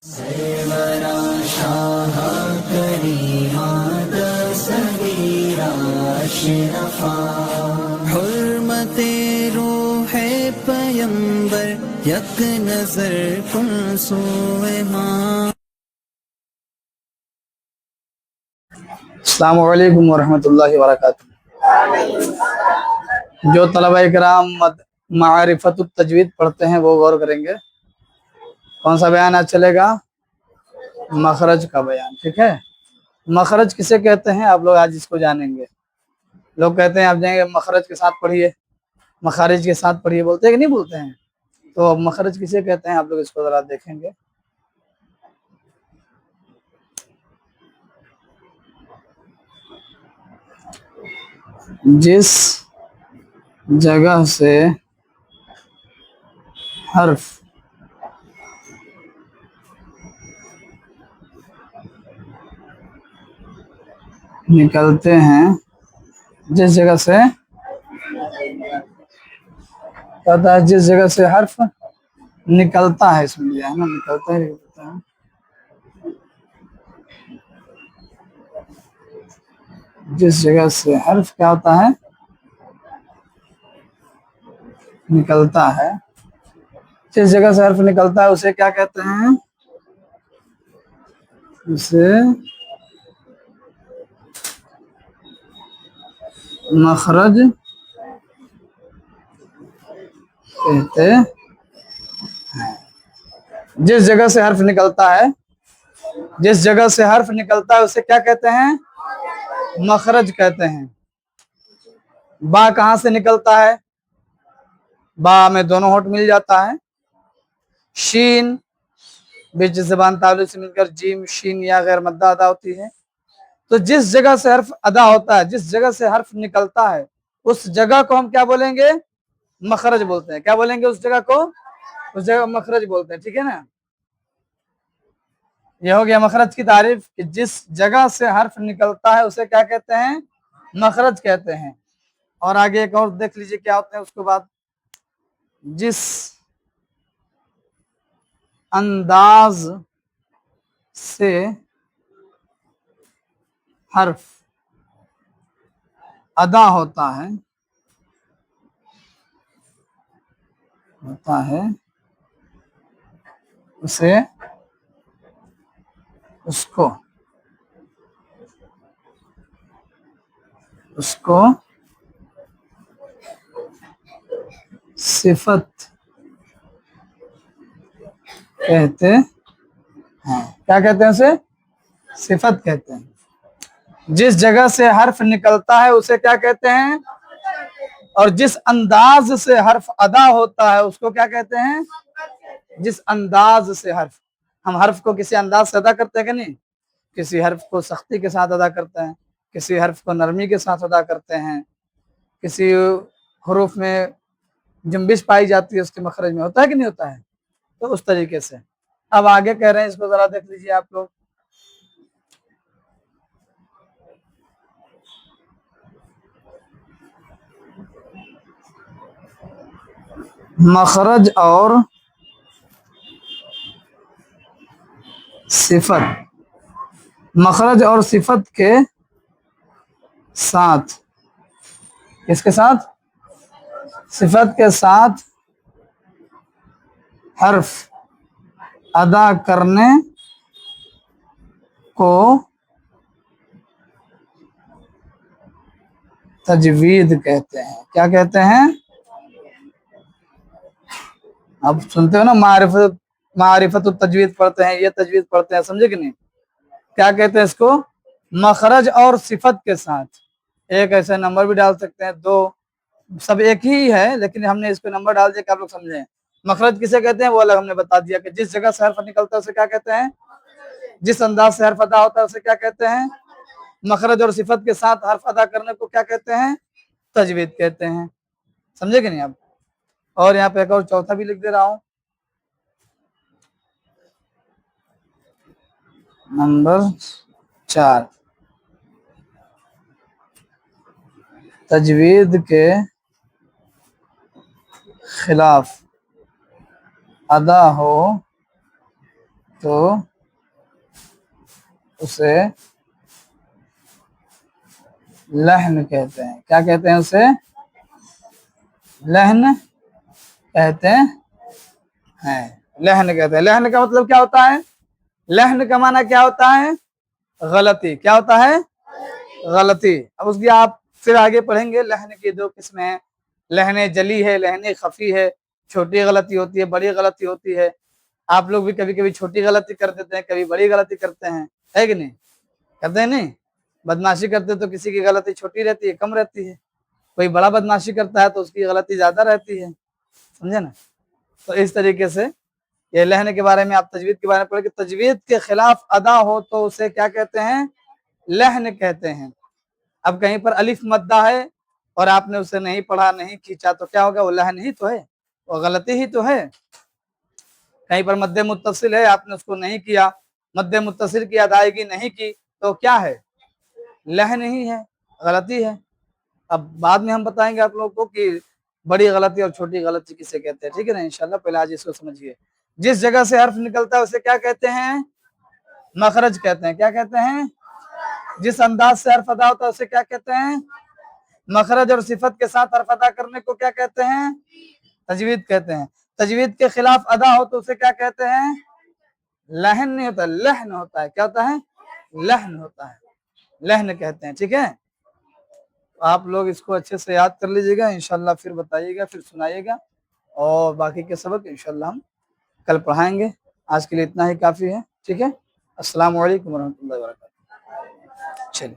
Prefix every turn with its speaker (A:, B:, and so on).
A: सरवरा शाह करीमा दस्तगीरा अशरफा हुर्मते रूहे पैगंबर यक नजर कुन सोए माँ।
B: अस्सलामु अलैकुम वरहमतुल्लाहि वबरकातुहू। जो तलबा इकराम मारिफतुत तजवीद पढ़ते हैं वो गौर करेंगे। कौन सा बयान आज चलेगा? मखरज का बयान। ठीक है, मखरज किसे कहते हैं आप लोग आज इसको जानेंगे। लोग कहते हैं आप जाएंगे मखरज के साथ पढ़िए, मखारिज के साथ पढ़िए, बोलते हैं कि नहीं बोलते हैं? तो मखरज किसे कहते हैं आप लोग इसको जरा देखेंगे। जिस जगह से हर्फ निकलते हैं, जिस जगह से कहता है, जिस जगह से हर्फ निकलता है, इसमें दिया है ना, निकलता है, निकलता है। जिस जगह से हर्फ क्या होता है? निकलता है। जिस जगह से हर्फ निकलता है उसे क्या कहते हैं? उसे मखरज कहते हैं। जिस जगह से हर्फ निकलता है, जिस जगह से हर्फ निकलता है उसे क्या कहते हैं? मखरज कहते हैं। बा कहाँ से निकलता है? बा में दोनों होंठ मिल जाता है। शीन बीच ज़बान तालु से मिलकर जीम शीन या गैर मद्दा अदा होती है। तो जिस जगह से हर्फ अदा होता है, जिस जगह से हर्फ निकलता है, उस जगह को हम क्या बोलेंगे? मखरज बोलते हैं। क्या बोलेंगे उस जगह को? उस जगह मखरज बोलते हैं। ठीक है ना, यह हो गया मखरज की तारीफ कि जिस जगह से हर्फ निकलता है उसे क्या कहते हैं? मखरज कहते हैं। और आगे एक और देख लीजिए क्या होते हैं उसके बाद। जिस अंदाज से हर्फ अदा होता है उसे उसको सिफत कहते हैं। क्या कहते हैं उसे? सिफत कहते हैं। जिस जगह से हर्फ निकलता है उसे क्या कहते हैं? और जिस अंदाज से हर्फ अदा होता है उसको क्या कहते हैं? जिस अंदाज से हर्फ, हम हर्फ को किसी अंदाज से अदा करते हैं कि नहीं? किसी हर्फ को सख्ती के साथ अदा करते हैं, किसी हर्फ को नरमी के साथ अदा करते हैं, किसी हरूफ में जंबिश पाई जाती है उसके मखरज में, होता है कि नहीं होता है? तो उस तरीके से अब आगे कह रहे हैं, इसको जरा देख लीजिए आप लोग। मखरज और सिफत, मखरज और सिफत के साथ, किसके साथ? सिफत के साथ हर्फ अदा करने को तजवीद कहते हैं। क्या कहते हैं? अब सुनते हो ना, मारिफत तजवीद पढ़ते हैं, ये तजवीद पढ़ते हैं, समझे कि नहीं? क्या कहते हैं इसको? मखरज और सिफत के साथ। एक ऐसे नंबर भी डाल सकते हैं, दो, सब एक ही है, लेकिन हमने इसको नंबर डाल दिया कि आप लोग समझें। मखरज किसे कहते हैं वो अलग हमने बता दिया कि जिस जगह से हर्फ निकलता है उसे क्या कहते हैं? जिस अंदाज से हर्फ अदा होता है उसे क्या कहते हैं? मखरज और सिफत के साथ हर्फ अदा करने को क्या कहते हैं? तजवीद कहते हैं। समझे कि नहीं आप? और यहाँ पे एक और चौथा भी लिख दे रहा हूं, नंबर 4, तजवीद के खिलाफ अदा हो तो उसे लहन कहते हैं। क्या कहते हैं उसे? लहन कहते हैं। लहन कहते हैं। लहन का मतलब क्या होता है? लहन का माना क्या होता है? गलती। क्या होता है? गलती। अब उसकी आप फिर आगे पढ़ेंगे। लहन की दो किस्में हैं, लहने जली है, लहने खफी है। छोटी गलती होती है, बड़ी गलती होती है। आप लोग भी कभी कभी छोटी गलती कर देते हैं, कभी बड़ी गलती करते हैं, है कि नहीं? करते हैं नहीं? बदमाशी करते तो किसी की गलती छोटी रहती है, कम रहती है। कोई बड़ा बदमाशी करता है तो उसकी गलती ज्यादा रहती है, समझे ना? तो इस तरीके से ये लहन के बारे में आप तजवीद के बारे में पढ़े कि तजवीद के खिलाफ अदा हो तो उसे क्या कहते हैं? लहन कहते हैं। अब कहीं पर अलिफ मद्दा है और आपने उसे नहीं पढ़ा, नहीं खींचा, तो क्या होगा? वो लहन ही तो है, वो गलती ही तो है। कहीं पर मद्दे मुत्तसिल है, आपने उसको नहीं किया, मद्दे मुत्तसिल की अदायगी नहीं की, तो क्या है? लहन ही है, गलती है। अब बाद में हम बताएंगे आप लोगों को कि बड़ी गलती और छोटी गलती किसे कहते हैं, ठीक है ना? इंशाल्लाह पहले आज इसको समझिए। जिस जगह से हर्फ निकलता है उसे क्या कहते हैं? मखरज कहते हैं। क्या कहते हैं? जिस अंदाज से हर्फ अदा होता है उसे क्या कहते हैं? मखरज। और सिफत के साथ हर्फ अदा करने को क्या कहते हैं? तजवीद कहते हैं। तजवीद के खिलाफ अदा हो तो उसे क्या कहते हैं? लहन नहीं होता, लहन होता है। क्या होता है? लहन होता है, लहन कहते हैं, ठीक है? आप लोग इसको अच्छे से याद कर लीजिएगा, इंशाल्लाह फिर बताइएगा, फिर सुनाइएगा, और बाकी के सबक इंशाल्लाह हम कल पढ़ाएंगे। आज के लिए इतना ही काफ़ी है, ठीक है? अस्सलाम वालेकुम रहमतुल्लाहि व बरकातहू। चलिए।